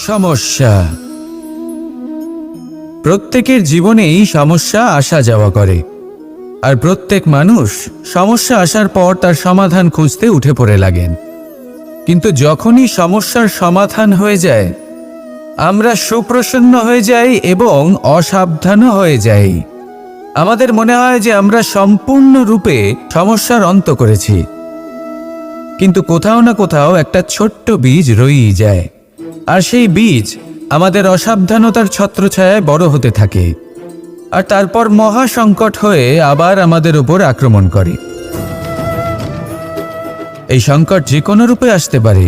সমস্যা। প্রত্যেকের জীবনেই সমস্যা আসা যাওয়া করে, আর প্রত্যেক মানুষ সমস্যা আসার পর তার সমাধান খুঁজতে উঠে পড়ে লাগেন। কিন্তু যখনই সমস্যার সমাধান হয়ে যায়, আমরা সুপ্রসন্ন হয়ে যাই এবং অসাবধানও হয়ে যাই। আমাদের মনে হয় যে আমরা সম্পূর্ণরূপে সমস্যার অন্ত করেছি, কিন্তু কোথাও না কোথাও একটা ছোট্ট বীজ রয়েই যায়, আর সেই বীজ আমাদের অসাবধানতার ছত্রছায়ায় বড় হতে থাকে, আর তারপর মহা সংকট হয়ে আবার আমাদের উপর আক্রমণ করে। এই সংকট যে কোনো রূপে আসতে পারে,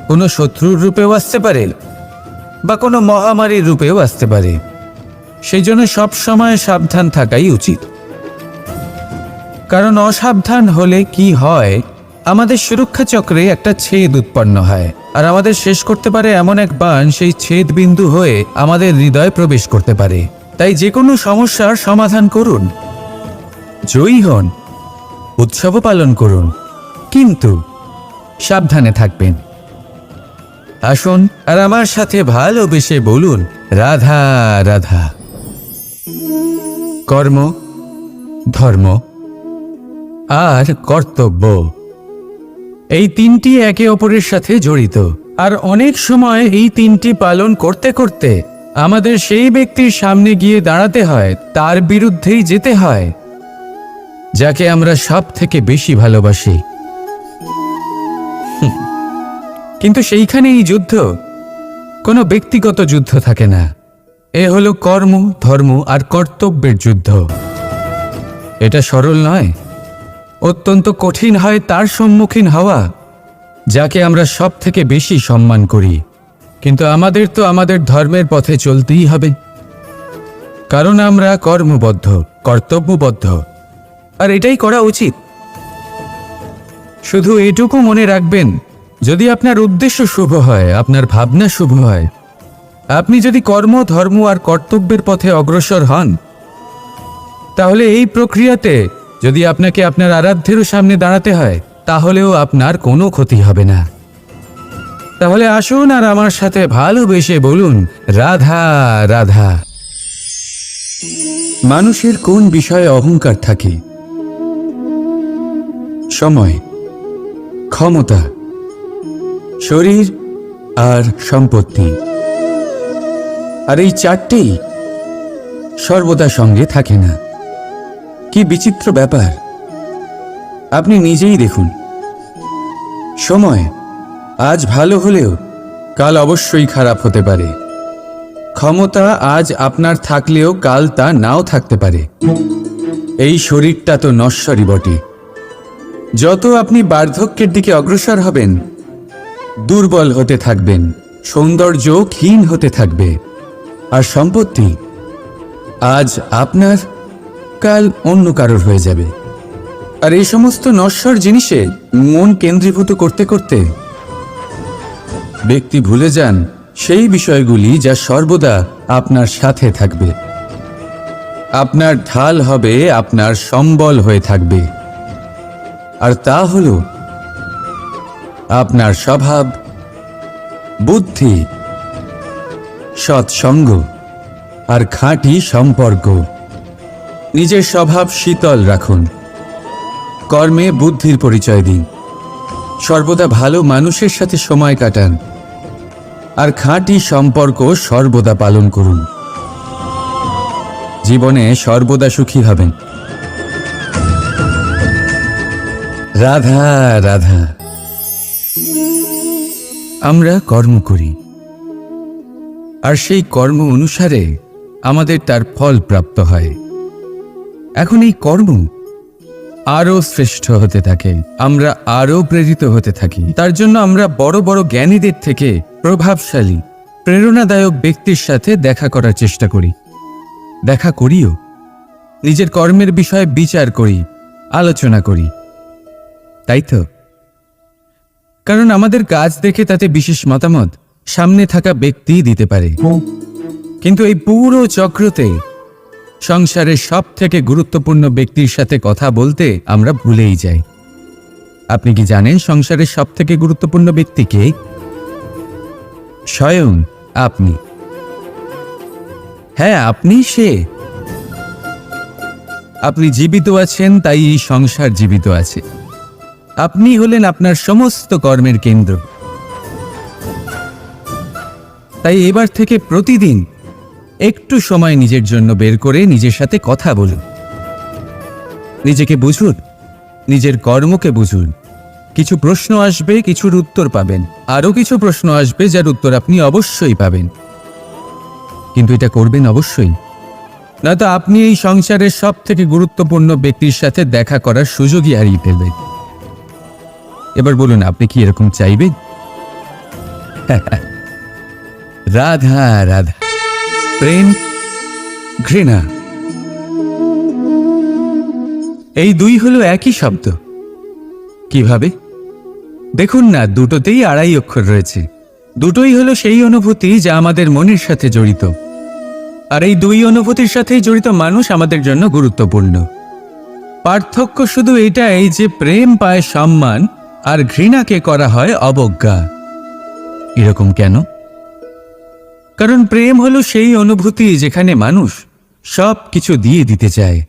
কোনো শত্রুর রূপেও আসতে পারে, বা কোনো মহামারীর রূপেও আসতে পারে। সেই জন্য সবসময় সাবধান থাকাই উচিত, কারণ অসাবধান হলে কি হয়, আমাদের সুরক্ষা চক্রে একটা ছেদ উৎপন্ন হয়, আর আমাদের শেষ করতে পারে এমন এক বাণ সেই ছেদ বিন্দু হয়ে আমাদের হৃদয়ে প্রবেশ করতে পারে। তাই যে কোনো সমস্যার সমাধান করুন, জয়ী হন, উৎসবও পালন করুন, কিন্তু সাবধানে থাকবেন। আসুন আর আমার সাথে ভালোবেসে বলুন, রাধা রাধা। কর্ম, ধর্ম আর কর্তব্য, এই তিনটি একে অপরের সাথে জড়িত, আর অনেক সময় এই তিনটি পালন করতে করতে আমাদের সেই ব্যক্তির সামনে গিয়ে দাঁড়াতে হয়, তার বিরুদ্ধেই যেতে হয়, যাকে আমরা সব থেকে বেশি ভালোবাসি। কিন্তু সেইখানে এই যুদ্ধ কোনো ব্যক্তিগত যুদ্ধ থাকে না, এ হলো কর্ম, ধর্ম আর কর্তব্যের যুদ্ধ। এটা সরল নয়, অত্যন্ত কঠিন হয় তার সম্মুখীন হওয়া যাকে আমরা সব থেকে বেশি সম্মান করি। কিন্তু আমাদের তো আমাদের ধর্মের পথে চলতেই হবে, কারণ আমরা কর্মবদ্ধ, কর্তব্যবদ্ধ, আর এটাই করা উচিত। শুধু এটুকু মনে রাখবেন, যদি আপনার উদ্দেশ্য শুভ হয়, আপনার ভাবনা শুভ হয়, আপনি যদি কর্ম, ধর্ম আর কর্তব্যের পথে অগ্রসর হন, তাহলে এই প্রক্রিয়াতে যদি আপনাকে আপনার আরাধ্যেরও সামনে দাঁড়াতে হয়, তাহলেও আপনার কোনো ক্ষতি হবে না। তাহলে আসুন আর আমার সাথে ভালোবেসে বলুন, রাধা রাধা। মানুষের কোন বিষয়ে অহংকার থাকে? সময়, ক্ষমতা, শরীর আর সম্পত্তি। আর এই চারটেই সর্বদা সঙ্গে থাকে না। কি বিচিত্র ব্যাপার! আপনি নিজেই দেখুন, সময় আজ ভালো হলেও কাল অবশ্যই খারাপ হতে পারে। ক্ষমতা আজ আপনার থাকলেও কাল তা নাও থাকতে পারে। এই শরীরটা তো নশ্বরই বটে। যত আপনি বার্ধক্যের দিকে অগ্রসর হবেন, দুর্বল হতে থাকবেন, সৌন্দর্য ক্ষীণ হতে থাকবে। আর সম্পত্তি আজ আপনার, কাল অন্য কারোর হয়ে যাবে। আর এই সমস্ত নশ্বর জিনিসে মন কেন্দ্রীভূত করতে করতে ব্যক্তি ভুলে যান সেই বিষয়গুলি যা সর্বদা আপনার সাথে থাকবে, আপনার ঢাল হবে, আপনার সম্বল হয়ে থাকবে। আর তা হল আপনার স্বভাব, বুদ্ধি, সৎসঙ্গ আর খাঁটি সম্পর্ক। নিজের স্বভাব শীতল রাখুন, কর্মে বুদ্ধির পরিচয় দিন, সর্বদা ভালো মানুষের সাথে সময় কাটান, আর খাঁটি সম্পর্ক সর্বদা পালন করুন। জীবনে সর্বদা সুখী হবেন। রাধা রাধা। আমরা কর্ম করি, আর সেই কর্ম অনুসারে আমাদের তার ফল প্রাপ্ত হয়। এখন এই কর্ম আরো শ্রেষ্ঠ হতে থাকে, আমরা আরো প্রেরিত হতে থাকি। তার জন্য আমরা বড় বড় জ্ঞানীদের থেকে প্রভাবশালী, প্রেরণাদায়ক ব্যক্তির সাথে দেখা করার চেষ্টা করি, দেখা করিও। নিজের কর্মের বিষয়ে বিচার করি, আলোচনা করি, তাই তো? কারণ আমাদের কাজ দেখে তাতে বিশেষ মতামত সামনে থাকা ব্যক্তি দিতে পারে, কিন্তু এই পুরো চক্রতে সংসারের সবথেকে গুরুত্বপূর্ণ ব্যক্তির সাথে কথা বলতে আমরা ভুলেই যাই। আপনি কি জানেন সংসারের সবথেকে গুরুত্বপূর্ণ ব্যক্তি কে? স্বয়ং আপনি। হ্যাঁ, আপনি সে। আপনি জীবিত আছেন, তাই এই সংসার জীবিত আছে। আপনি হলেন আপনার সমস্ত কর্মের কেন্দ্র। তাই এবার থেকে প্রতিদিন একটু সময় নিজের জন্য বের করে নিজের সাথে কথা বলুন। নিজেকে বুঝুন, নিজের কর্মকে বুঝুন। কিছু প্রশ্ন আসবে, কিছুর উত্তর পাবেন। আরও কিছু প্রশ্ন আসবে যার উত্তর আপনি অবশ্যই পাবেন, কিন্তু এটা করবেন অবশ্যই, নয়তো আপনি এই সংসারের সবথেকে গুরুত্বপূর্ণ ব্যক্তির সাথে দেখা করার সুযোগই হারিয়ে ফেলবেন। এবার বলুন, আপনি কি এরকম চাইবেন? রাধা রাধা, প্রেম, ঘৃণা, এই দুই হলো একই শব্দ। কিভাবে? দেখুন না, দুটোতেই আড়াই অক্ষর রয়েছে। দুটোই হলো সেই অনুভূতি যা আমাদের মনের সাথে জড়িত, আর এই দুই অনুভূতির সাথেই জড়িত মানুষ আমাদের জন্য গুরুত্বপূর্ণ। পার্থক্য শুধু এটাই যে প্রেম পায় সম্মান আর ঘৃণাকে করা হয় অবজ্ঞা। এরকম কেন? কারণ প্রেম হলো সেই অনুভূতি যেখানে মানুষ সব কিছু দিয়ে দিতে চায়,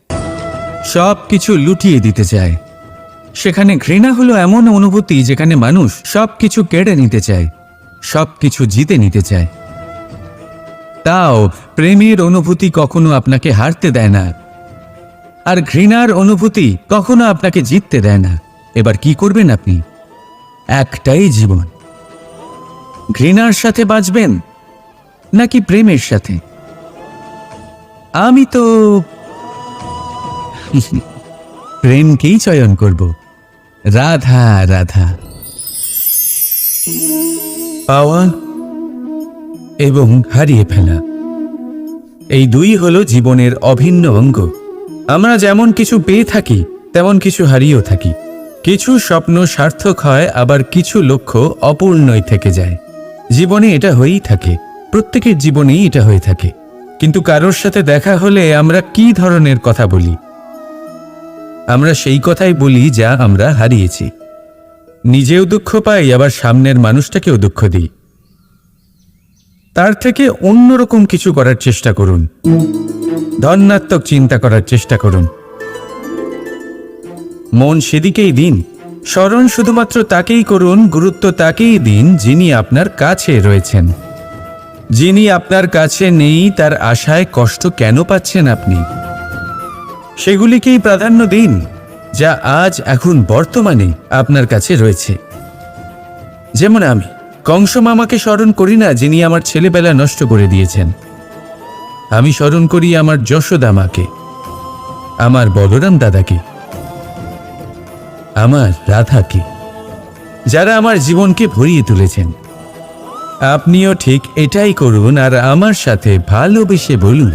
সব কিছু লুটিয়ে দিতে চায়। সেখানে ঘৃণা হলো এমন অনুভূতি যেখানে মানুষ সব কিছু কেড়ে নিতে চায়, সব কিছু জিতে নিতে চায়। তাও প্রেমের অনুভূতি কখনো আপনাকে হারতে দেয় না, আর ঘৃণার অনুভূতি কখনো আপনাকে জিততে দেয় না। এবার কি করবেন আপনি? একটাই জীবন। ঘৃণার সাথে বাঁচবেন নাকি প্রেমের সাথে? আমি তো প্রেমকেই চয়ন করব। রাধা রাধা। পাওয়া এবং হারিয়ে ফেলা, এই দুই হলো জীবনের অভিন্ন অঙ্গ। আমরা যেমন কিছু পেয়ে থাকি, তেমন কিছু হারিয়েও থাকি। কিছু স্বপ্ন সার্থক হয়, আবার কিছু লক্ষ্য অপূর্ণই থেকে যায়। জীবনে এটা হয়েই থাকে, প্রত্যেকের জীবনেই এটা হয়ে থাকে। কিন্তু কারোর সাথে দেখা হলে আমরা কি ধরনের কথা বলি? আমরা সেই কথাই বলি যা আমরা হারিয়েছি। নিজেও দুঃখ পাই, আবার সামনের মানুষটাকেও দুঃখ দিই। তার থেকে অন্যরকম কিছু করার চেষ্টা করুন, ধনাত্মক চিন্তা করার চেষ্টা করুন। মন সেদিকেই দিন। স্মরণ শুধুমাত্র তাকেই করুন, গুরুত্ব তাকেই দিন যিনি আপনার কাছে রয়েছেন। যিনি আপনার কাছে নেই তার আশায় কষ্ট কেন পাচ্ছেন আপনি? সেগুলিকেই প্রাধান্য দিন যা আজ এখন বর্তমানে আপনার কাছে রয়েছে। যেমন আমি কংস মামাকে স্মরণ করি না, যিনি আমার ছেলেবেলা নষ্ট করে দিয়েছেন। আমি স্মরণ করি আমার যশোদা মাকে, আমার বলরাম দাদাকে, আমার রাধাকে, যারা আমার জীবনকে ভরিয়ে তুলেছেন। আপনিও ঠিক এটাই করুন, আর আমার সাথে ভালোবেসে বলুন,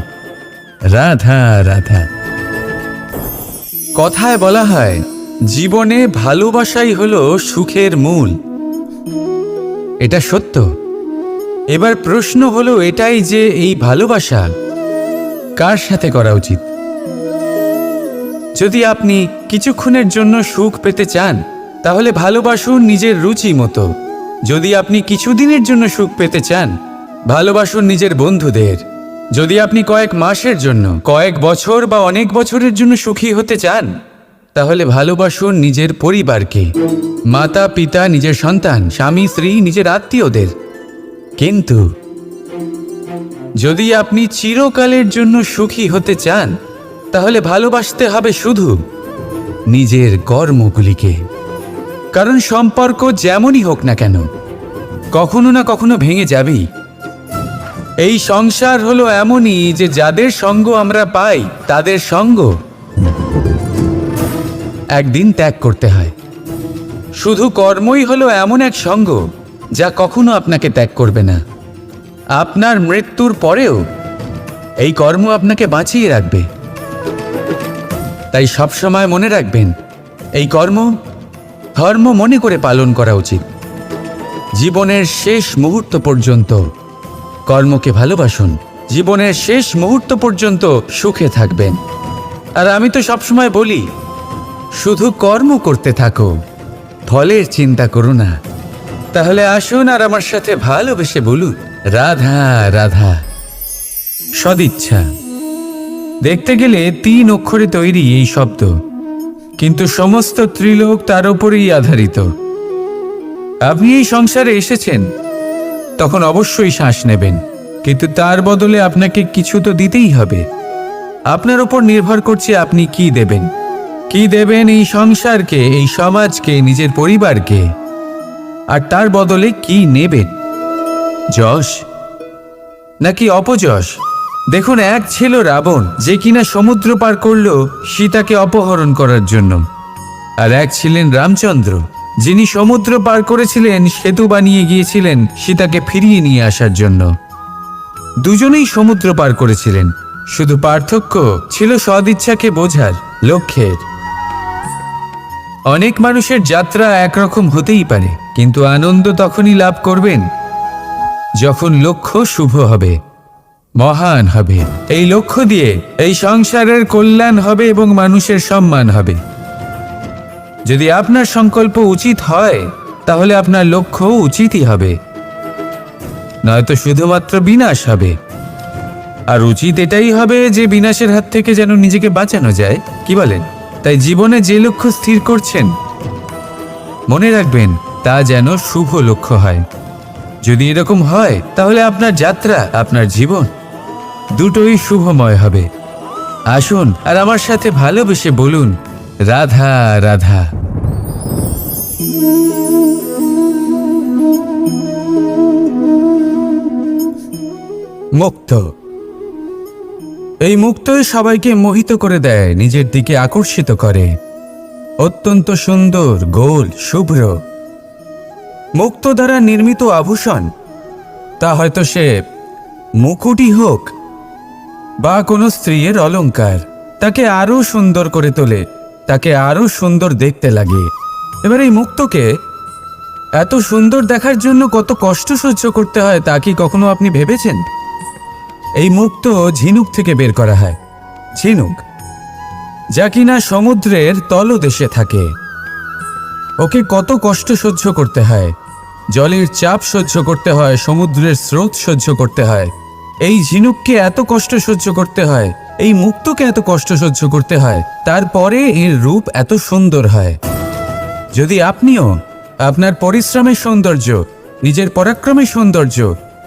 রাধা রাধা। কথায় বলা হয়, জীবনে ভালোবাসাই হলো সুখের মূল। এটা সত্য। এবার প্রশ্ন হলো এটাই যে এই ভালোবাসা কার সাথে করা উচিত? যদি আপনি কিছুক্ষণের জন্য সুখ পেতে চান, তাহলে ভালোবাসুন নিজের রুচি মতো। যদি আপনি কিছুদিনের জন্য সুখ পেতে চান, ভালোবাসুন নিজের বন্ধুদের। যদি আপনি কয়েক মাসের জন্য, কয়েক বছর বা অনেক বছরের জন্য সুখী হতে চান, তাহলে ভালোবাসুন নিজের পরিবারকে, মাতা পিতা, নিজের সন্তান, স্বামী স্ত্রী, নিজের আত্মীয়দের। কিন্তু যদি আপনি চিরকালের জন্য সুখী হতে চান, তাহলে ভালোবাসতে হবে শুধু নিজের কর্মগুলিকে। কারণ সম্পর্ক যেমনই হোক না কেন, কখনো না কখনো ভেঙে যাবেই। এই সংসার হলো এমনই যে যাদের সঙ্গ আমরা পাই, তাদের সঙ্গ একদিন ত্যাগ করতে হয়। শুধু কর্মই হলো এমন এক সঙ্গ যা কখনো আপনাকে ত্যাগ করবে না। আপনার মৃত্যুর পরেও এই কর্ম আপনাকে বাঁচিয়ে রাখবে। তাই সবসময় মনে রাখবেন, এই কর্ম ধর্ম মনে করে পালন করা উচিত। জীবনের শেষ মুহূর্ত পর্যন্ত কর্মকে ভালোবাসুন, জীবনের শেষ মুহূর্ত পর্যন্ত সুখে থাকবেন। আর আমি তো সবসময় বলি, শুধু কর্ম করতে থাকো, ফলের চিন্তা করো না। তাহলে আসুন আর আমার সাথে ভালোবেসে বলুন, রাধা রাধা। সদিচ্ছা। দেখতে গেলে 3 অক্ষরে তৈরি এই শব্দ, কিন্তু সমস্ত ত্রিলোক তার উপরেই আধারিত। আপনি এই সংসারে এসেছেন, তখন অবশ্যই শ্বাস নেবেন, কিন্তু তার বদলে আপনাকে কিছু তো দিতেই হবে। আপনার উপর নির্ভর করছে আপনি কি দেবেন। কি দেবেন এই সংসারকে, এই সমাজকে, নিজের পরিবারকে, আর তার বদলে কি নেবেন? যশ নাকি অপযশ? দেখুন, এক ছিল রাবণ, যে কিনা সমুদ্র পার করল সীতাকে অপহরণ করার জন্য, আর এক ছিলেন রামচন্দ্র, যিনি সমুদ্র পার করেছিলেন, সেতু বানিয়ে গিয়েছিলেন সীতাকে ফিরিয়ে নিয়ে আসার জন্য। দুজনেই সমুদ্র পার করেছিলেন, শুধু পার্থক্য ছিল সদিচ্ছাকে বোঝার, লক্ষ্যের। অনেক মানুষের যাত্রা একরকম হতেই পারে, কিন্তু আনন্দ তখনই লাভ করবেন যখন লক্ষ্য শুভ হবে, মহান হবে। এই লক্ষ্য দিয়ে এই সংসারের কল্যাণ হবে এবং মানুষের সম্মান হবে। যদি আপনার সংকল্প উচিত হয়, তাহলে আপনার লক্ষ্য উচিতই হবে, নয়তো শুধুমাত্র বিনাশ হবে। আর উচিত এটাই হবে যে বিনাশের হাত থেকে যেন নিজেকে বাঁচানো যায়, কি বলেন? তাই জীবনে যে লক্ষ্য স্থির করছেন, মনে রাখবেন তা যেন শুভ লক্ষ্য হয়। যদি এরকম হয়, তাহলে আপনার যাত্রা, আপনার জীবন দুটোই শুভময় হবে। আসুন আর আমার সাথে ভালোবেসে বলুন, রাধা রাধা। মুক্ত। এই মুক্তই সবাইকে মোহিত করে দেয়, নিজের দিকে আকর্ষিত করে। অত্যন্ত সুন্দর, গোল, শুভ্র। মুক্ত দ্বারা নির্মিত আভূষণ, তা হয়তো সে মুকুটই হোক বা কোনো স্ত্রীর অলংকার, তাকে আরো সুন্দর করে তোলে, তাকে আরো সুন্দর দেখতে লাগে। এবার এই মুক্তকে এত সুন্দর দেখার জন্য কত কষ্ট সহ্য করতে হয়, তা কি কখনো আপনি ভেবেছেন? এই মুক্ত ঝিনুক থেকে বের করা হয়, ঝিনুক যা কিনা সমুদ্রের তলদেশে থাকে। ওকে কত কষ্ট সহ্য করতে হয়, জলের চাপ সহ্য করতে হয়, সমুদ্রের স্রোত সহ্য করতে হয়। এই ঝিনুককে এত কষ্ট সহ্য করতে হয়, এই মুক্তকে এত কষ্ট সহ্য করতে হয়, তারপরে এর রূপ এত সুন্দর হয়। যদি আপনিও আপনার পরিশ্রমের সৌন্দর্য, নিজের পরাক্রমের সৌন্দর্য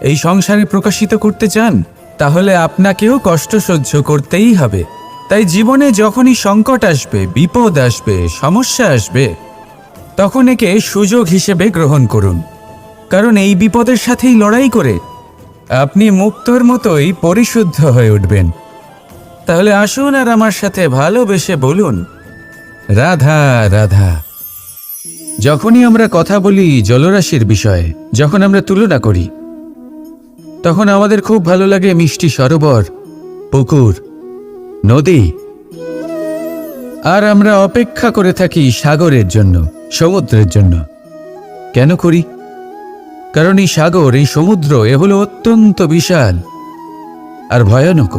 এই সংসারে প্রকাশিত করতে চান, তাহলে আপনাকেও কষ্ট সহ্য করতেই হবে। তাই জীবনে যখনই সংকট আসবে, বিপদ আসবে, সমস্যা আসবে, তখন একে সুযোগ হিসেবে গ্রহণ করুন। কারণ এই বিপদের সাথেই লড়াই করে আপনি মুক্তর মতোই পরিশুদ্ধ হয়ে উঠবেন। তাহলে আসুন আর আমার সাথে ভালোবেসে বলুন, রাধা রাধা। যখনই আমরা কথা বলি জলরাশির বিষয়ে, যখন আমরা তুলনা করি, তখন আমাদের খুব ভালো লাগে মিষ্টি সরোবর, পুকুর, নদী। আর আমরা অপেক্ষা করে থাকি সাগরের জন্য, সমুদ্রের জন্য। কেন করি? কারণ এই সাগর, এই সমুদ্র, এ হলো অত্যন্ত বিশাল আর ভয়ানক।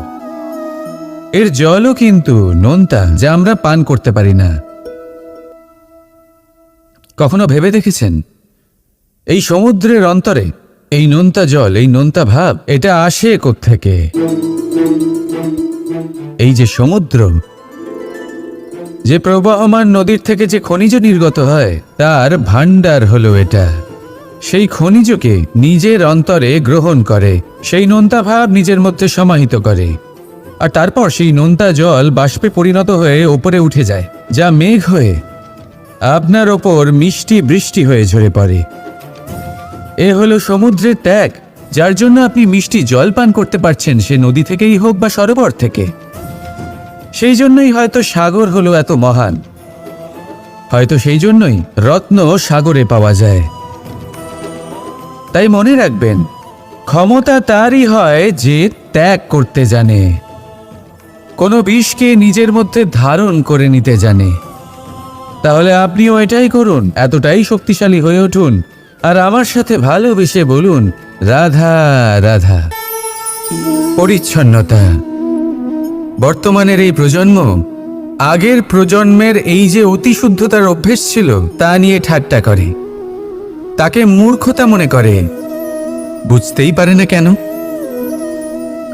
এর জলও কিন্তু নোনতা, যা আমরা পান করতে পারি না। কখনো ভেবে দেখেছেন এই সমুদ্রের অন্তরে এই নোনতা জল, এই নোনতা ভাব, এটা আসে কোত্থেকে? এই যে সমুদ্র, যে প্রবাহমান নদীর থেকে যে খনিজ নির্গত হয়, তার ভাণ্ডার হলো এটা। সেই খনিজকে নিজের অন্তরে গ্রহণ করে, সেই নোনতা ভাব নিজের মধ্যে সমাহিত করে, আর তারপর সেই নোনতা জল বাষ্পে পরিণত হয়ে ওপরে উঠে যায়, যা মেঘ হয়ে আপনার ওপর মিষ্টি বৃষ্টি হয়ে ঝরে পড়ে। এ হলো সমুদ্রের ত্যাগ, যার জন্য আপনি মিষ্টি জল পান করতে পারছেন, সে নদী থেকেই হোক বা সরোবর থেকে। সেই জন্যই হয়তো সাগর হলো এত মহান, হয়তো সেই জন্যই রত্ন সাগরে পাওয়া যায়। তাই মনে রাখবেন, ক্ষমতা তারই হয় যে ত্যাগ করতে জানে, কোনো বিষকে নিজের মধ্যে ধারণ করে নিতে জানে। তাহলে আপনিও এটাই করুন, এতটাই শক্তিশালী হয়ে উঠুন, আর আমার সাথে ভালোবেসে বলুন, রাধা রাধা। পরিচ্ছন্নতা। বর্তমানের এই প্রজন্ম আগের প্রজন্মের এই যে অতিশুদ্ধতার অভ্যেস ছিল তা নিয়ে ঠাট্টা করে, তাকে মূর্খতা মনে করে। বুঝতেই পারে না কেন।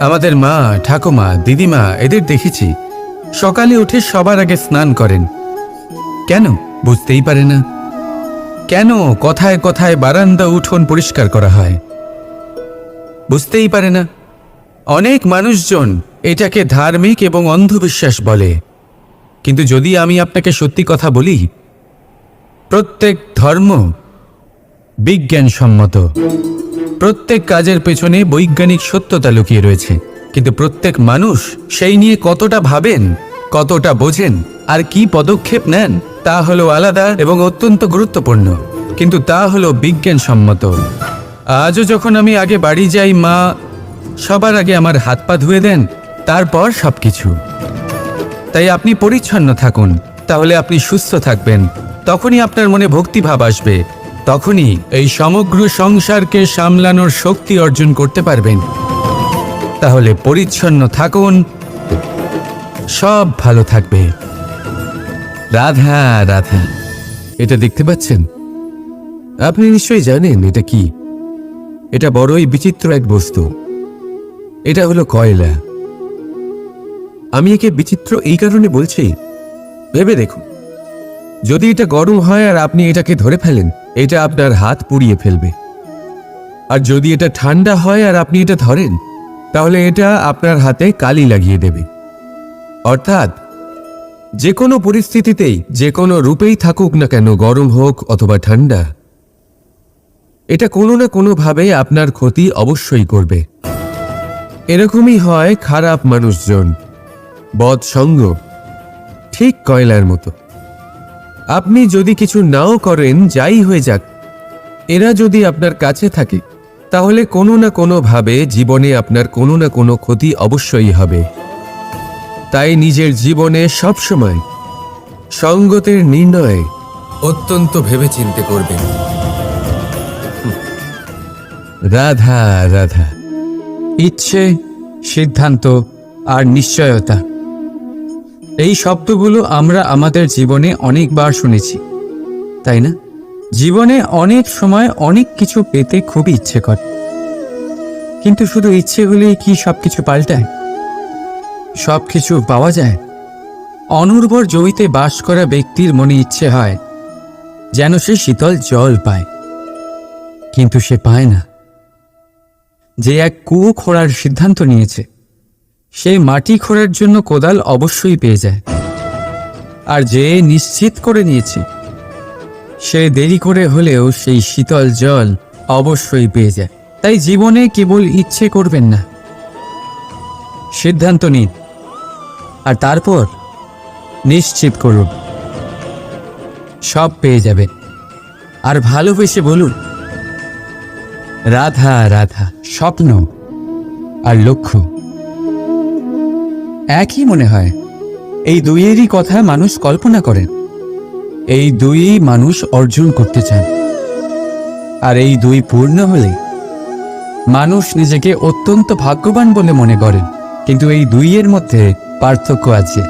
আমাদের মা, ঠাকুমা, দিদিমা এদের দেখেছি সকালে উঠে সবার আগে স্নান করেন। কেন? বুঝতেই পারে না। কেন কথায় কথায় বারান্দা উঠোন পরিষ্কার করা হয়? বুঝতেই পারে না। অনেক মানুষজন এটাকে ধার্মিক এবং অন্ধবিশ্বাস বলে, কিন্তু যদি আমি আপনাকে সত্যি কথা বলি, প্রত্যেক ধর্ম বিজ্ঞানসম্মত। প্রত্যেক কাজের পেছনে বৈজ্ঞানিক সত্যতা লুকিয়ে রয়েছে, কিন্তু প্রত্যেক মানুষ সেই নিয়ে কতটা ভাবেন, কতটা বোঝেন আর কি পদক্ষেপ নেন তা হলো আলাদা এবং অত্যন্ত গুরুত্বপূর্ণ, কিন্তু তা হলো বিজ্ঞানসম্মত। আজও যখন আমি আগে বাড়ি যাই, মা সবার আগে আমার হাত পা ধুয়ে দেন, তারপর সবকিছু। তাই আপনি পরিচ্ছন্ন থাকুন, তাহলে আপনি সুস্থ থাকবেন। তখনই আপনার মনে ভক্তিভাব আসবে, তখনই এই সমগ্র সংসারকে সামলানোর শক্তি অর্জন করতে পারবেন। তাহলে পরিচ্ছন্ন থাকুন, সব ভালো থাকবে। রাধা রাধা। এটা দেখতে পাচ্ছেন? আপনি নিশ্চয়ই জানেন এটা কি। এটা বড়ই বিচিত্র এক বস্তু। এটা হলো কয়লা। আমি একে বিচিত্র এই কারণে বলছি, ভেবে দেখুন, যদি এটা গরম হয় আর আপনি এটাকে ধরে ফেলেন, এটা আপনার হাত পুড়িয়ে ফেলবে। আর যদি এটা ঠান্ডা হয় আর আপনি এটা ধরেন, তাহলে এটা আপনার হাতে কালি লাগিয়ে দেবে। অর্থাৎ যে কোনো পরিস্থিতিতেই, যে কোনো রূপেই থাকুক না কেন, গরম হোক অথবা ঠান্ডা, এটা কোনো না কোনোভাবে আপনার ক্ষতি অবশ্যই করবে। এরকমই হয় খারাপ মানুষজন, বদসঙ্গ, ঠিক কয়লার মতো। আপনি যদি কিছু নাও করেন, যাই হয়ে যাক, এরা যদি আপনার কাছে থাকে, তাহলে কোনো না কোনোভাবে জীবনে আপনার কোনো না কোনো ক্ষতি অবশ্যই হবে। তাই নিজের জীবনে সবসময় সঙ্গতের নির্ণয় অত্যন্ত ভেবেচিন্তে করবেন। রাধা রাধা। ইচ্ছে, সিদ্ধান্ত আর নিশ্চয়তা, এই শব্দগুলো আমরা আমাদের জীবনে অনেকবার শুনেছি, তাই না? জীবনে অনেক সময় অনেক কিছু পেতে খুবই ইচ্ছে করে, কিন্তু শুধু ইচ্ছে হলেই কি সবকিছু পাল্টায়? সবকিছু পাওয়া যায়? অনুর্বর জমিতে বাস করা ব্যক্তির মনে ইচ্ছে হয় যেন সে শীতল জল পায়, কিন্তু সে পায় না। যে এক কুয়ো খোঁড়ার সিদ্ধান্ত নিয়েছে, সে মাটি খোঁড়ার জন্য কোদাল অবশ্যই পেয়ে যায়। আর যে নিশ্চিত করে নিয়েছে, সে দেরি করে হলেও সেই শীতল জল অবশ্যই পেয়ে যায়। তাই জীবনে কেবল ইচ্ছে করবেন না, সিদ্ধান্ত নিন আর তারপর নিশ্চিত করুন, সব পেয়ে যাবেন। আর ভালোবেসে বলুন, রাধা রাধা। স্বপ্ন আর লক্ষ্য একই মনে হয়। এই দুইয়েরই কথা মানুষ কল্পনা করেন, এই দুই মানুষ অর্জন করতে চান। আর এই দুই পূর্ণ হলে মানুষ নিজেকে অত্যন্ত ভাগ্যবান বলে মনে করেন। কিন্তু এই দুইয়ের মধ্যে পার্থক্য আছে।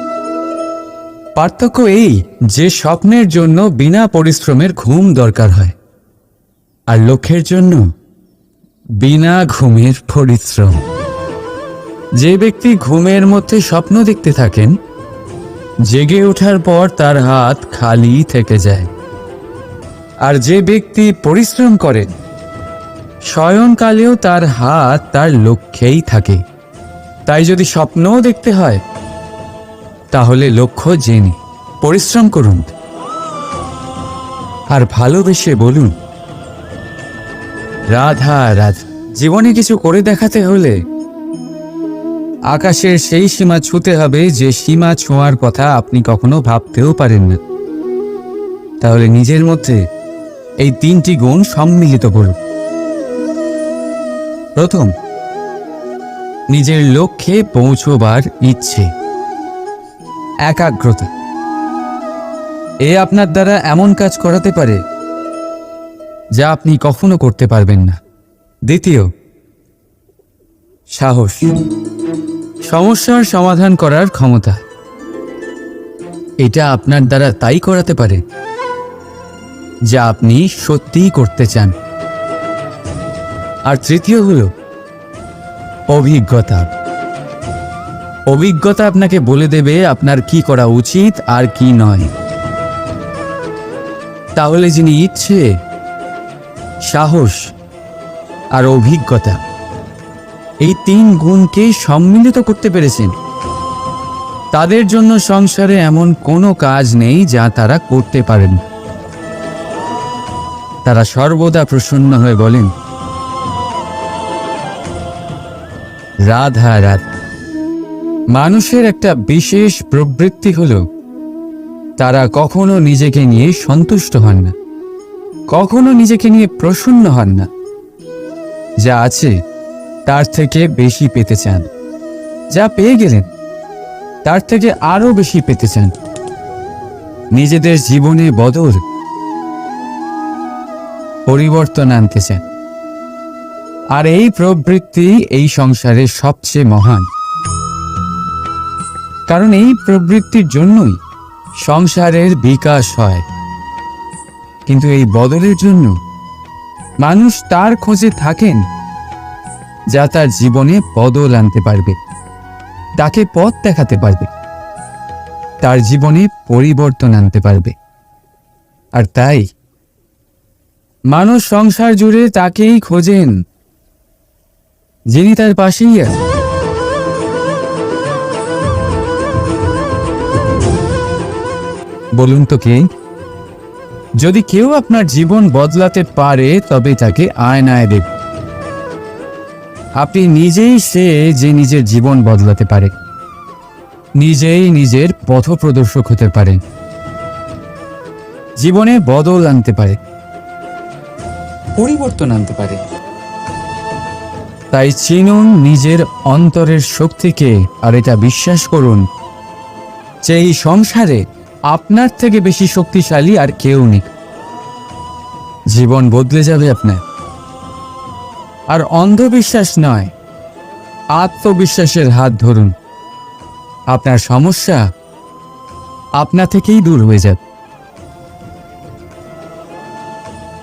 পার্থক্য এই যে স্বপ্নের জন্য বিনা পরিশ্রমের ঘুম দরকার হয়, আর লক্ষ্যের জন্য বিনা ঘুমের পরিশ্রম। যে ব্যক্তি ঘুমের মধ্যে স্বপ্ন দেখতে থাকেন, জেগে ওঠার পর তার হাত খালি থেকে যায়। আর যে ব্যক্তি পরিশ্রম করেন, শয়নকালেও তার হাত তার লক্ষ্যেই থাকে। তাই যদি স্বপ্নও দেখতে হয়, তাহলে লক্ষ্য জেনে পরিশ্রম করুন আর ভালোবেসে বলুন, রাধা রাধা। জীবনে কিছু করে দেখাতে হলে আকাশের সেই সীমা ছুঁতে হবে যে সীমা ছোঁয়ার কথা আপনি কখনো ভাবতেও পারেন না। তাহলে নিজের মধ্যে এই তিনটি গুণ সম্মিলিত করুন। প্রথম, নিজের লক্ষ্যে পৌঁছবার ইচ্ছে, একাগ্রতা। এ আপনার দ্বারা এমন কাজ করাতে পারে যা আপনি কখনো করতে পারবেন না। দ্বিতীয়, সাহস, সমস্যার সমাধান করার ক্ষমতা। এটা আপনার দ্বারা তাই করাতে পারে যা আপনি সত্যিই করতে চান। আর তৃতীয় হলো অভিজ্ঞতা। অভিজ্ঞতা আপনাকে বলে দেবে আপনার কি করা উচিত আর কি নয়। তাহলে যিনি ইচ্ছে, সাহস আর অভিজ্ঞতা, এই 3 গুণকে সম্মিলিত করতে পেরেছেন, তাদের জন্য সংসারে এমন কোনো কাজ নেই যা তারা করতে পারেন। তারা সর্বদা প্রসন্ন হয়ে বলেন, রাধা রাধা। মানুষের একটা বিশেষ প্রবৃত্তি হলো তারা কখনো নিজেকে নিয়ে সন্তুষ্ট হন না, কখনো নিজেকে নিয়ে প্রসন্ন হন না। যা আছে তার থেকে বেশি পেতে চান, যা পেয়ে গেলেন তার থেকে আরো বেশি পেতে চান। নিজেদের জীবনে বদল, পরিবর্তন আনতে চান। আর এই প্রবৃত্তি এই সংসারের সবচেয়ে মহান, কারণ এই প্রবৃত্তির জন্যই সংসারের বিকাশ হয়। কিন্তু এই বদলের জন্য মানুষ তার খোঁজে থাকেন যা তার জীবনে বদল আনতে পারবে, তাকে পথ দেখাতে পারবে, তার জীবনে পরিবর্তন আনতে পারবে। আর তাই মানুষ সংসার জুড়ে তাকেই খোঁজেন যিনি তার পাশেই আছেন। বলুন তো কে? যদি কেউ আপনার জীবন বদলাতে পারে তবে তাকে আয়নায় দেখ। আপনি নিজেই সে যে নিজের জীবন বদলাতে পারে, নিজেই নিজের পথপ্রদর্শক হতে পারে, জীবনে বদল আনতে পারে, পরিবর্তন আনতে পারে। তাই চিনুন নিজের অন্তরের শক্তিকে, আর এটা বিশ্বাস করুন যে এই সংসারে আপনার থেকে বেশি শক্তিশালী আর কেউ নেই। জীবন বদলে যাবে আপনার। আর অন্ধবিশ্বাস নয়, আত্মবিশ্বাসের হাত ধরুন। আপনার সমস্যা আপনা থেকেই দূর হয়ে যাবে।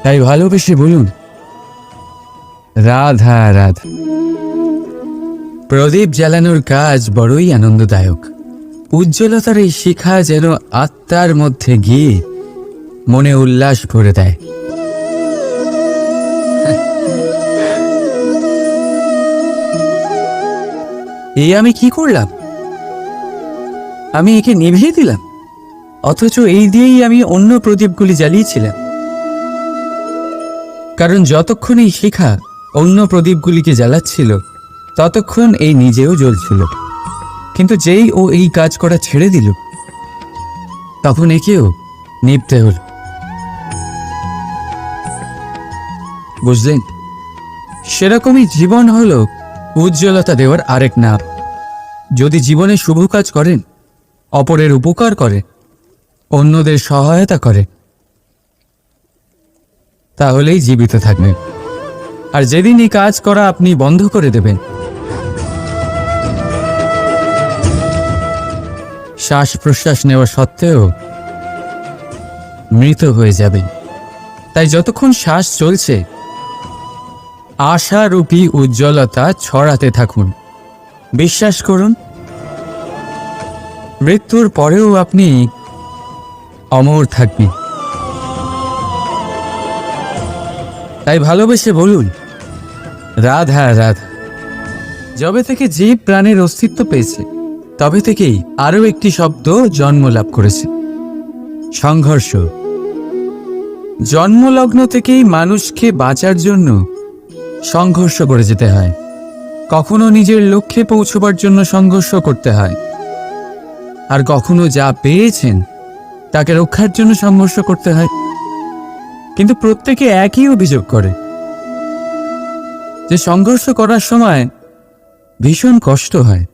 তাই ভালোবেসে বলুন, রাধা রাধা। প্রদীপ জ্বালানোর কাজ বড়ই আনন্দদায়ক। উজ্জ্বলতার এই শিখা যেন আত্মার মধ্যে গিয়ে মনে উল্লাস ভরে দেয়। এই আমি কি করলাম? আমি একে নিভিয়ে দিলাম, অথচ এই দিয়েই আমি অন্য প্রদীপগুলি জ্বালিয়েছিলাম। কারণ যতক্ষণ এই শিখা অন্য প্রদীপগুলিকে জ্বালাচ্ছিল ততক্ষণ এই নিজেও জ্বলছিল। কিন্তু যেই ও এই কাজ করা ছেড়ে দিল তখন একেও নিভতে হল। বুঝলেন? সেরকমই জীবন হলো উজ্জ্বলতা দেওয়ার আরেক নাম। যদি জীবনে শুভ কাজ করেন, অপরের উপকার করে, অন্যদের সহায়তা করে, তাহলেই জীবিত থাকবেন। আর যেদিন এই কাজ করা আপনি বন্ধ করে দেবেন, শ্বাস প্রশ্বাস নেওয়া সত্ত্বেও মৃত হয়ে যাবেন। তাই যতক্ষণ শ্বাস চলছে আশারূপী উজ্জ্বলতা ছড়াতে থাকুন। বিশ্বাস করুন, মৃত্যুর পরেও আপনি অমর থাকবেন। তাই ভালোবেসে বলুন, রাধা রাধা। যবে থেকে জীব প্রাণের অস্তিত্ব পেয়েছে তবে থেকেই আরও একটি শব্দ জন্ম লাভ করেছে, সংঘর্ষ। জন্মলগ্ন থেকেই মানুষকে বাঁচার জন্য সংঘর্ষ করে যেতে হয়। কখনো নিজের লক্ষ্যে পৌঁছবার জন্য সংঘর্ষ করতে হয়, আর কখনো যা পেয়েছেন তাকে রক্ষার জন্য সংঘর্ষ করতে হয়। কিন্তু প্রত্যেকে একই অভিযোগ করে যে সংঘর্ষ করার সময় ভীষণ কষ্ট হয়।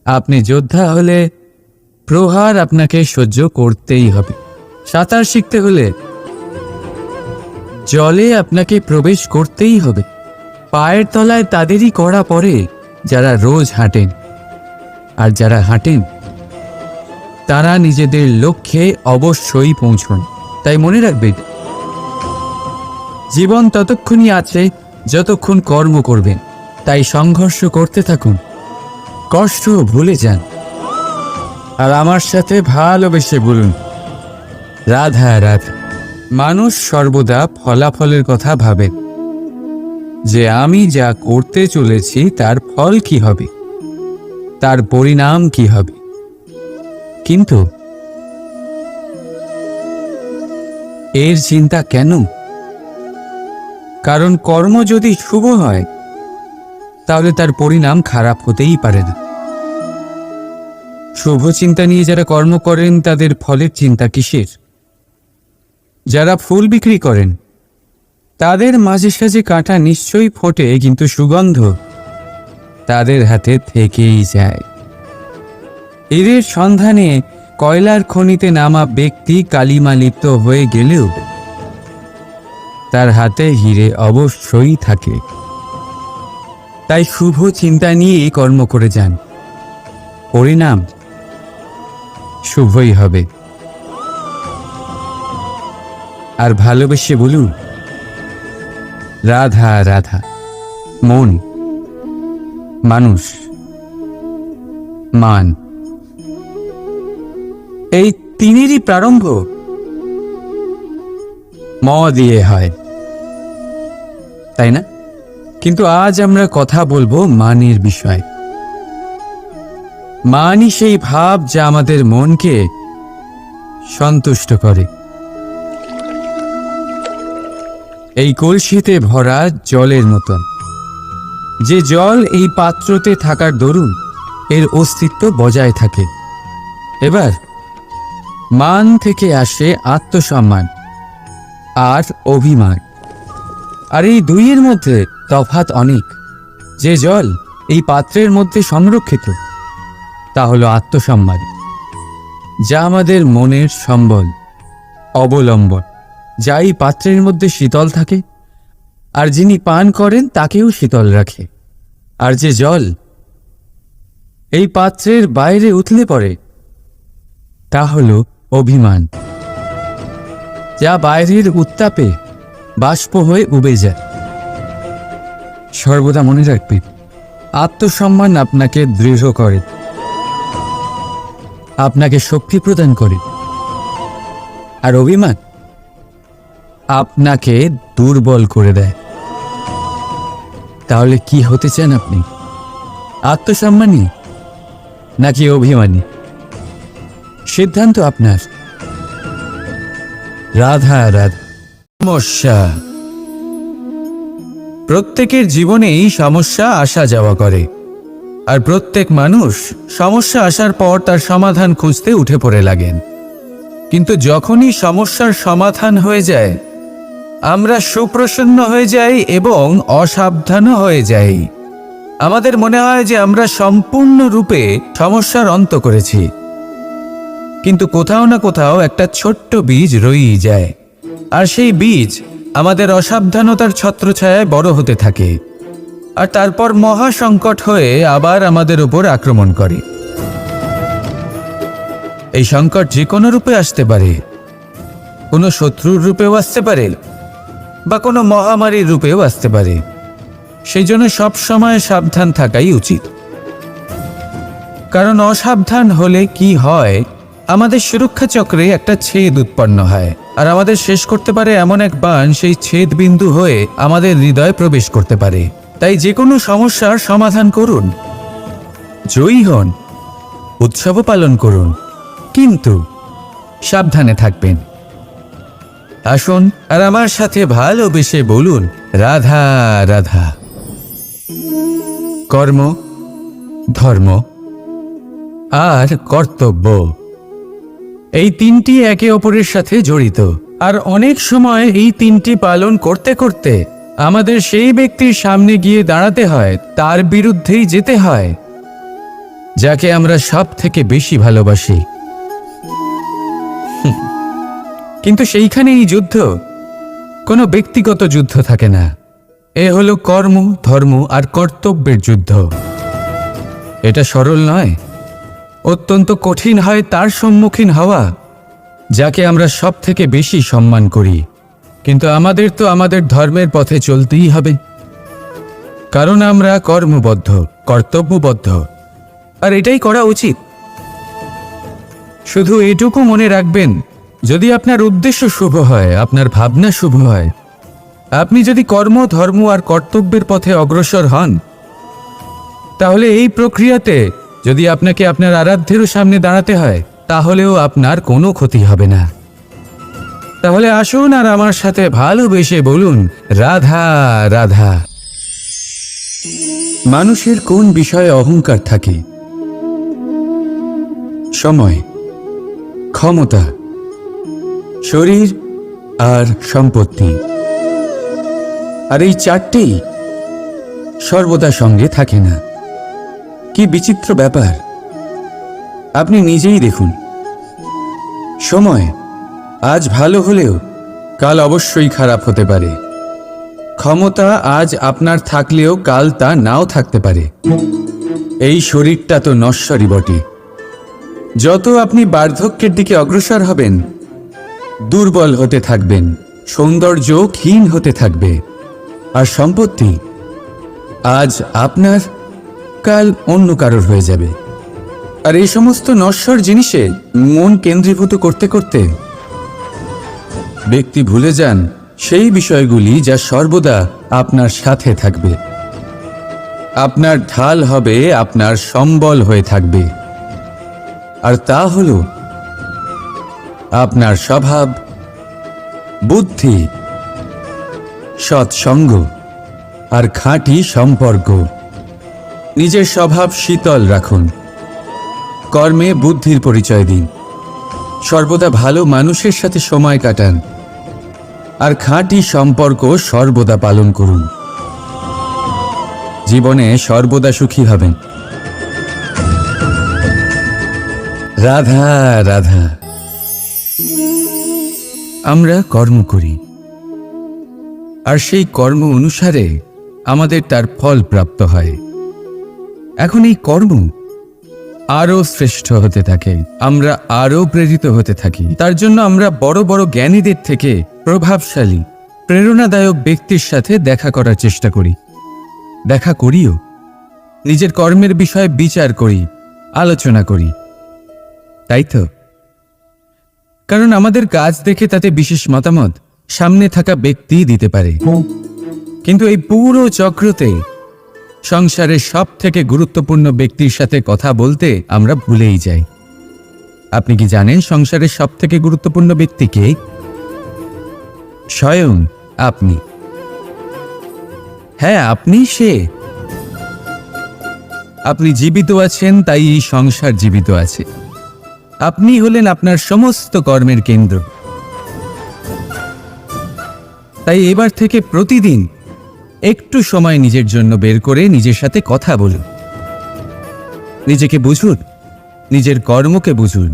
আপনি যোদ্ধা হলে প্রহার আপনাকে সহ্য করতেই হবে। সাঁতার শিখতে হলে জলে আপনাকে প্রবেশ করতেই হবে। পায়ের তলায় তাদেরই কড়া পড়ে যারা রোজ হাঁটেন, আর যারা হাঁটেন তারা নিজেদের লক্ষ্যে অবশ্যই পৌঁছন। তাই মনে রাখবেন, জীবন ততক্ষণই আছে যতক্ষণ কর্ম করবেন। তাই সংঘর্ষ করতে থাকুন, কষ্ট ভুলে যান, আর আমার সাথে ভালোবেসে বলুন, রাধা রাধা। মানুষ সর্বদা ফলাফলের কথা ভাবেন, যে আমি যা করতে চলেছি তার ফল কি হবে, তার পরিণাম কি হবে। কিন্তু এর চিন্তা কেন? কারণ কর্ম যদি শুভ হয় তাহলে তার পরিণাম খারাপ হতেই পারে না। শুভ চিন্তা নিয়ে যারা কর্ম করেন তাদের ফলের চিন্তা কিসের? যারা ফুল বিক্রি করেন তাদের মাঝে সাঝে কাঁটা নিশ্চয়ই ফোটে, কিন্তু সুগন্ধ তাদের হাতে থেকেই যায়। এদের সন্ধানে কয়লার খনিতে নামা ব্যক্তি কালিমা লিপ্ত হয়ে গেলেও তার হাতে হিরে অবশ্যই থাকে। তাই শুভ চিন্তা নিয়ে কর্ম করে যান, পরিণাম শুভই হবে। আর ভালোবেসে বলুন, রাধা রাধা। মন, মানুষ, মান, এই তিনেরই প্রারম্ভ ম দিয়ে হয়, তাই না? কিন্তু আজ আমরা কথা বলবো মানের বিষয়। মানই সেই ভাব যা আমাদের মনকে সন্তুষ্ট করে। এই কলসিতে ভরা জলের মতন, যে জল এই পাত্রতে থাকার দরুন এর অস্তিত্ব বজায় থাকে। এবার মান থেকে আসে আত্মসম্মান আর অভিমান, আর এই দুইয়ের মধ্যে তফাৎ অনেক। যে জল এই পাত্রের মধ্যে সংরক্ষিত তা হলো আত্মসম্মান, যা আমাদের মনের সম্বল, অবলম্বন, যা এই পাত্রের মধ্যে শীতল থাকে আর যিনি পান করেন তাকেও শীতল রাখে। আর যে জল এই পাত্রের বাইরে উথলে পড়ে তা হলো অভিমান, যা বাইরের উত্তাপে বাষ্প হয়ে উবে যায়। সর্বদা মনে রাখবে, আত্মসম্মান আপনাকে দৃঢ় করে, আপনাকে শক্তি প্রদান করে, আর অভিমান আপনাকে দুর্বল করে দেয়। তাহলে কি হতে চান আপনি? আত্মসম্মানী নাকি অভিমানী? সিদ্ধান্ত আপনার। রাধা রাধা। সমস্যা। প্রত্যেকের জীবনেই সমস্যা আসা যাওয়া করে, আর প্রত্যেক মানুষ সমস্যা আসার পর তার সমাধান খুঁজতে উঠে পড়ে লাগেন। কিন্তু যখনই সমস্যার সমাধান হয়ে যায় আমরা সুপ্রসন্ন হয়ে যাই এবং অসাবধানও হয়ে যাই। আমাদের মনে হয় যে আমরা সম্পূর্ণরূপে সমস্যার অন্ত করেছি, কিন্তু কোথাও না কোথাও একটা ছোট্ট বীজ রয়েই যায়, আর সেই বীজ আমাদের অসাবধানতার ছত্রছায়ায় বড় হতে থাকে, আর তারপর মহা সংকট হয়ে আবার আমাদের উপর আক্রমণ করে। এই সংকট যে কোনো রূপে আসতে পারে, কোনো শত্রুর রূপেও আসতে পারে, বা কোনো মহামারীর রূপেও আসতে পারে। সেই জন্য সবসময় সাবধান থাকাই উচিত, কারণ অসাবধান হলে কি হয়, আমাদের সুরক্ষা চক্রে একটা ছেদ উৎপন্ন হয়, আর আমাদের শেষ করতে পারে এমন এক বাণ সেই ছেদ বিন্দু হয়ে আমাদের হৃদয়ে প্রবেশ করতে পারে। তাই যে কোনো সমস্যার সমাধান করুন, জয়ী হন, উৎসব পালন করুন, কিন্তু সাবধানে থাকবেন। আসুন আর আমার সাথে ভালোবেসে বলুন, রাধা রাধা। কর্ম, ধর্ম আর কর্তব্য, এই তিনটি একে অপরের সাথে জড়িত, আর অনেক সময় এই তিনটি পালন করতে করতে আমাদের সেই ব্যক্তির সামনে গিয়ে দাঁড়াতে হয়, তার বিরুদ্ধেই যেতে হয়, যাকে আমরা সব থেকে বেশি ভালোবাসি। কিন্তু সেইখানে এই যুদ্ধ কোনো ব্যক্তিগত যুদ্ধ থাকে না, এ হলো কর্ম, ধর্ম আর কর্তব্যের যুদ্ধ। এটা সরল নয়, অত্যন্ত কঠিন হয় তার সম্মুখীন হওয়া যাকে আমরা সব থেকে বেশি সম্মান করি। কিন্তু আমাদের তো আমাদের ধর্মের পথে চলতেই হবে, কারণ আমরা কর্মবদ্ধ, কর্তব্যবদ্ধ, আর এটাই করা উচিত। শুধু এটুকু মনে রাখবেন, যদি আপনার উদ্দেশ্য শুভ হয়, আপনার ভাবনা শুভ হয়, আপনি যদি কর্ম, ধর্ম আর কর্তব্যের পথে অগ্রসর হন, তাহলে এই প্রক্রিয়াতে যদি আপনাকে আপনার আরাধ্যেরও সামনে দাঁড়াতে হয়, তাহলেও আপনার কোনো ক্ষতি হবে না। তাহলে আসুন আর আমার সাথে ভালোবেসে বলুন, রাধা রাধা। মানুষের কোন বিষয়ে অহংকার থাকে? সময়, ক্ষমতা, শরীর আর সম্পত্তি। আর এই চারটেই সর্বদা সঙ্গে থাকে না। কি বিচিত্র ব্যাপার! আপনি নিজেই দেখুন। সময় আজ ভালো হলেও কাল অবশ্যই খারাপ হতে পারে। ক্ষমতা আজ আপনার থাকলেও কাল তা নাও থাকতে পারে। এই শরীরটা তো নশ্বরই বটে। যত আপনি বার্ধক্যের দিকে অগ্রসর হবেন, দুর্বল হতে থাকবেন, সৌন্দর্য ক্ষীণ হতে থাকবে। আর সম্পত্তি আজ আপনার, কাল অন্য কারোর হয়ে যাবে। আর এই সমস্ত নশ্বর জিনিসে মন কেন্দ্রীভূত করতে করতে ব্যক্তি ভুলে যান সেই বিষয়গুলি যা সর্বদা আপনার সাথে থাকবে, আপনার ঢাল হবে, আপনার সম্বল হয়ে থাকবে। আর তা হল আপনার স্বভাব, বুদ্ধি, সৎসঙ্গ আর খাঁটি সম্পর্ক। নিজের স্বভাব শীতল রাখুন, কর্মে বুদ্ধির পরিচয় দিন, সর্বদা ভালো মানুষের সাথে সময় কাটান, আর খাঁটি সম্পর্ক সর্বদা পালন করুন। জীবনে সর্বদা সুখী হবেন। রাধা রাধা। আমরা কর্ম করি, আর সেই কর্ম অনুসারে আমাদের তার ফল প্রাপ্ত হয়। এখন এই কর্ম আরো শ্রেষ্ঠ হতে থাকে, আমরা আরো প্রেরিত হতে থাকি। তার জন্য আমরা বড় বড় জ্ঞানীদের থেকে প্রভাবশালী, প্রেরণাদায়ক ব্যক্তির সাথে দেখা করার চেষ্টা করি, দেখা করিও। নিজের কর্মের বিষয়ে বিচার করি, আলোচনা করি, তাই তো? কারণ আমাদের কাজ দেখে তাতে বিশেষ মতামত সামনে থাকা ব্যক্তি দিতে পারে। কিন্তু এই পুরো চক্রতে সংসারের সব থেকে গুরুত্বপূর্ণ ব্যক্তির সাথে কথা বলতে আমরা ভুলেই যাই। আপনি কি জানেন সংসারের সব থেকে গুরুত্বপূর্ণ ব্যক্তি কে? স্বয়ং আপনি। হ্যাঁ, আপনি সে। আপনি জীবিত আছেন, তাই এই সংসার জীবিত আছে। আপনি হলেন আপনার সমস্ত কর্মের কেন্দ্র। তাই এবার থেকে প্রতিদিন একটু সময় নিজের জন্য বের করে নিজের সাথে কথা বলুন। নিজেকে বুঝুন, নিজের কর্মকে বুঝুন।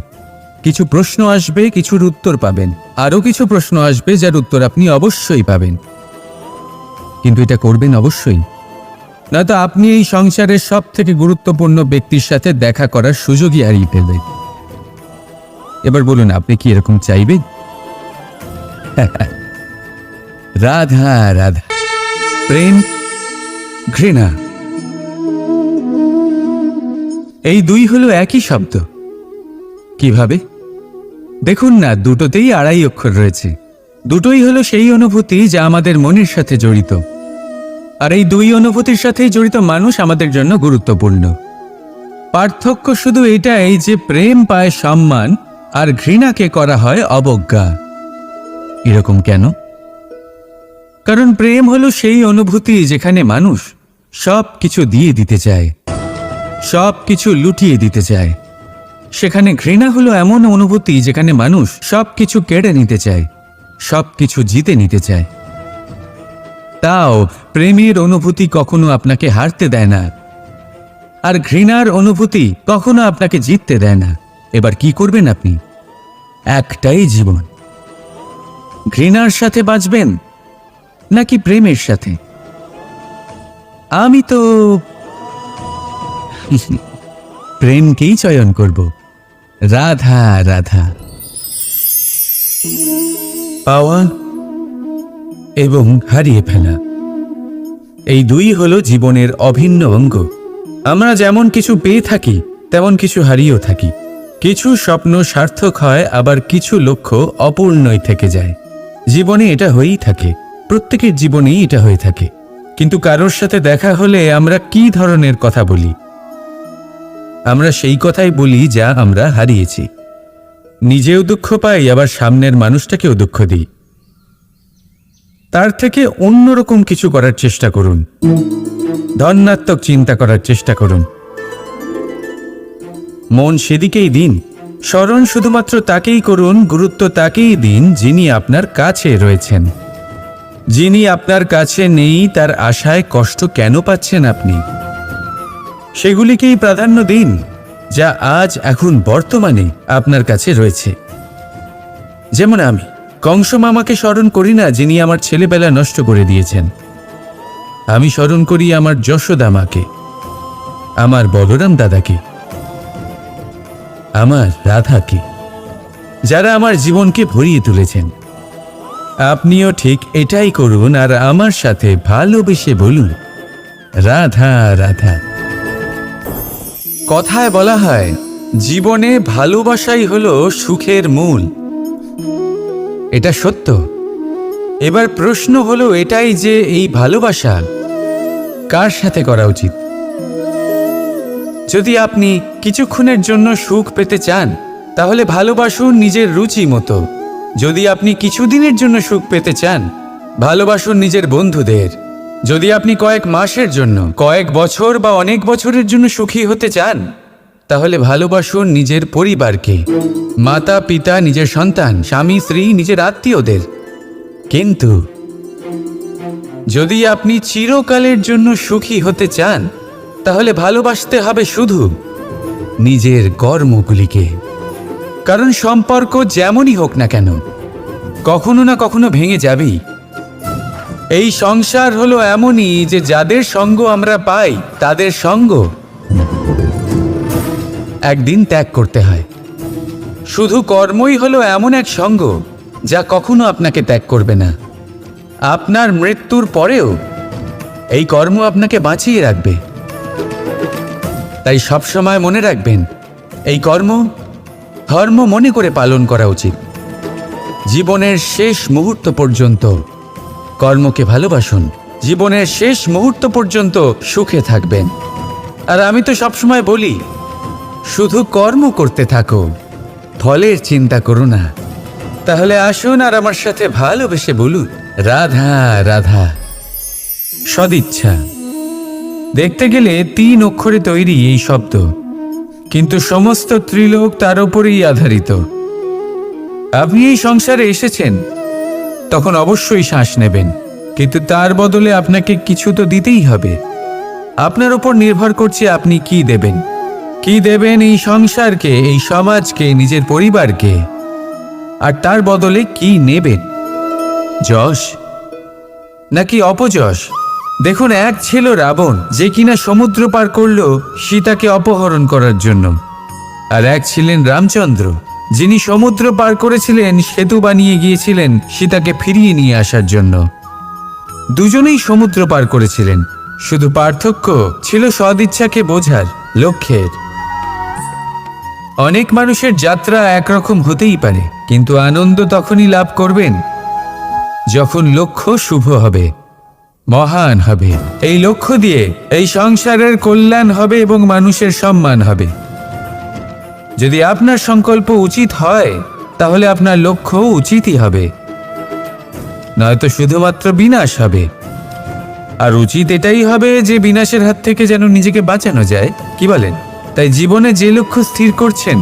কিছু প্রশ্ন আসবে, কিছুর উত্তর পাবেন। আরও কিছু প্রশ্ন আসবে যার উত্তর আপনি অবশ্যই পাবেন। কিন্তু এটা করবেন অবশ্যই, নয়তো আপনি এই সংসারের সব থেকে গুরুত্বপূর্ণ ব্যক্তির সাথে দেখা করার সুযোগই হারিয়ে ফেলবেন। এবার বলুন, আপনি কি এরকম চাইবেন? রাধা রাধা। প্রেম, ঘৃণা, এই দুই হলো একই শব্দ। কিভাবে? দেখুন না, দুটোতেই আড়াই অক্ষর রয়েছে। দুটোই হলো সেই অনুভূতি যা আমাদের মনের সাথে জড়িত। আর এই দুই অনুভূতির সাথেই জড়িত মানুষ আমাদের জন্য গুরুত্বপূর্ণ। পার্থক্য শুধু এটাই যে প্রেম পায় সম্মান আর ঘৃণাকে করা হয় অবজ্ঞা। এরকম কেন? কারণ প্রেম হলো সেই অনুভূতি যেখানে মানুষ সব কিছু দিয়ে দিতে চায়, সব কিছু লুটিয়ে দিতে চায়। সেখানে ঘৃণা হলো এমন অনুভূতি যেখানে মানুষ সব কিছু কেড়ে নিতে চায়, সব কিছু জিতে নিতে চায়। তাও প্রেমের অনুভূতি কখনো আপনাকে হারতে দেয় না, আর ঘৃণার অনুভূতি কখনো আপনাকে জিততে দেয় না। এবার কি করবেন আপনি? একটাই জীবন। ঘৃণার সাথে বাঁচবেন নাকি প্রেমের সাথে? আমি তো প্রেমকেই চয়ন করব। রাধা রাধা। পাওয়া এবং হারিয়ে ফেলা, এই দুই হলো জীবনের অভিন্ন অঙ্গ। আমরা যেমন কিছু পেয়ে থাকি তেমন কিছু হারিয়েও থাকি। কিছু স্বপ্ন সার্থক হয়, আবার কিছু লক্ষ্য অপূর্ণই থেকে যায়। জীবনে এটা হয়েই থাকে, প্রত্যেকের জীবনেই এটা হয়ে থাকে। কিন্তু কারোর সাথে দেখা হলে আমরা কি ধরনের কথা বলি? আমরা সেই কথাই বলি যা আমরা হারিয়েছি। নিজেও দুঃখ পাই, আবার সামনের মানুষটাকেও দুঃখ দিই। তার থেকে অন্যরকম কিছু করার চেষ্টা করুন, ধনাত্মক চিন্তা করার চেষ্টা করুন। মন সেদিকেই দিন। স্মরণ শুধুমাত্র তাকেই করুন, গুরুত্ব তাকেই দিন যিনি আপনার কাছে রয়েছেন। যিনি আপনার কাছে নেই তার আশায় কষ্ট কেন পাচ্ছেন আপনি? সেগুলিকেই প্রাধান্য দিন যা আজ এখন বর্তমানে আপনার কাছে রয়েছে। যেমন আমি কংস মামাকে স্মরণ করি না, যিনি আমার ছেলেবেলা নষ্ট করে দিয়েছেন। আমি স্মরণ করি আমার যশোদা মাকে, আমার বলরাম দাদাকে, আমার রাধাকে, যারা আমার জীবনকে ভরিয়ে তুলেছেন। আপনিও ঠিক এটাই করুন আর আমার সাথে ভালোবেসে বলুন, রাধা রাধা। কথায় বলা হয়, জীবনে ভালোবাসাই হলো সুখের মূল। এটা সত্য। এবার প্রশ্ন হলো এটাই যে এই ভালোবাসা কার সাথে করা উচিত? যদি আপনি কিছুক্ষণের জন্য সুখ পেতে চান তাহলে ভালোবাসুন নিজের রুচি মতো। যদি আপনি কিছুদিনের জন্য সুখ পেতে চান, ভালোবাসুন নিজের বন্ধুদের। যদি আপনি কয়েক মাসের জন্য, কয়েক বছর বা অনেক বছরের জন্য সুখী হতে চান, তাহলে ভালোবাসুন নিজের পরিবারকে, মাতা পিতা, নিজের সন্তান, স্বামী স্ত্রী, নিজের আত্মীয়দের। কিন্তু যদি আপনি চিরকালের জন্য সুখী হতে চান, তাহলে ভালোবাসতে হবে শুধু নিজের কর্মগুলিকে। কারণ সম্পর্ক যেমনই হোক না কেন, কখনো না কখনো ভেঙে যাবেই। এই সংসার হলো এমনই যে যাদের সঙ্গ আমরা পাই তাদের সঙ্গ একদিন ত্যাগ করতে হয়। শুধু কর্মই হলো এমন এক সঙ্গ যা কখনো আপনাকে ত্যাগ করবে না। আপনার মৃত্যুর পরেও এই কর্ম আপনাকে বাঁচিয়ে রাখবে। তাই সবসময় মনে রাখবেন, এই কর্ম ধর্ম মনে করে পালন করা উচিত। জীবনের শেষ মুহূর্ত পর্যন্ত কর্মকে ভালোবাসুন। জীবনের শেষ মুহূর্ত পর্যন্ত সুখে থাকবেন। আর আমি তো সবসময় বলি, শুধু কর্ম করতে থাকো, ফলের চিন্তা করো না। তাহলে আসুন আর আমার সাথে ভালোবেসে বলুন, রাধা রাধা। সদিচ্ছা। দেখতে গেলে 3 অক্ষরে তৈরি এই শব্দ, কিন্তু সমস্ত ত্রিলোক তার উপরেই আধারিত। আপনি এই সংসারে এসেছেন, তখন অবশ্যই শ্বাস নেবেন, কিন্তু তার বদলে আপনাকে কিছু তো দিতেই হবে। আপনার উপর নির্ভর করছে আপনি কি দেবেন। কি দেবেন এই সংসারকে, এই সমাজকে, নিজের পরিবারকে, আর তার বদলে কি নেবেন? যশ নাকি অপযশ? দেখুন, এক ছিল রাবণ, যে কিনা সমুদ্র পার করল সীতাকে অপহরণ করার জন্য। আর এক ছিলেন রামচন্দ্র, যিনি সমুদ্র পার করেছিলেন, সেতু বানিয়ে গিয়েছিলেন সীতাকে ফিরিয়ে নিয়ে আসার জন্য। দুজনেই সমুদ্র পার করেছিলেন, শুধু পার্থক্য ছিল সদিচ্ছাকে বোঝার, লক্ষ্যের। অনেক মানুষের যাত্রা একরকম হতেই পারে, কিন্তু আনন্দ তখনই লাভ করবেন যখন লক্ষ্য শুভ হবে, মহান হবে। এই লক্ষ্য দিয়ে এই সংসারের কল্যাণ হবে এবং মানুষের সম্মান হবে। যদি আপনার সংকল্প উচিত হয়, তাহলে আপনার লক্ষ্য উচিতই হবে, নয়তো শুধুমাত্র বিনাশ হবে। আর উচিত এটাই হবে যে বিনাশের হাত থেকে যেন নিজেকে বাঁচানো যায়, কি বলেন? তাই জীবনে যে লক্ষ্য স্থির করছেন,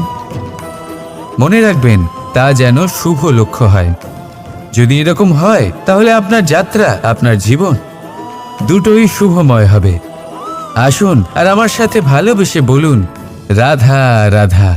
মনে রাখবেন তা যেন শুভ লক্ষ্য হয়। যদি এরকম হয়, তাহলে আপনার যাত্রা, আপনার জীবন দুটোই শুভময় হবে। আসুন আর আমার সাথে ভালোবেসে বলুন, রাধা রাধা।